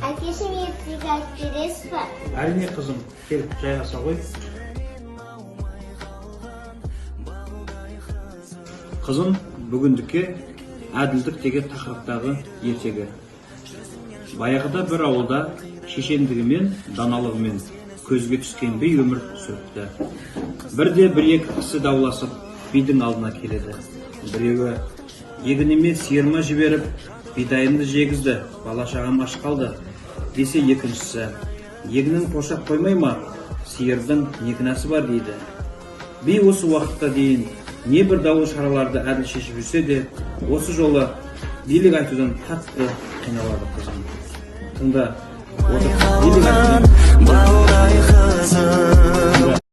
Әкешім ертегі айтып бересіз бе? Әрине қызым, келіп жайғаса ғой. Қызым, бүгіндікке әділдік деген тақырыптағы ертегі. Баяғыда бір ауылда шешендігімен, даналығымен көзге түскен би өмір сүріпті. Бірде бір-екі кісі дауласып бидің алдына келеді. Біреуі егініме сиырма жіберіп, бидайымды жегізді, бала-шағам аш қалды десе, екіншісі егінін қоршап қоймай ма, сиырдың не кінәсі бар дейді. Би осы уақытқа дейін не бір даулы шараларды әділ шешіп жүрсе де, осы жолы билік айтудан қатты қиналады. Қызым, тыңда, билік айтудан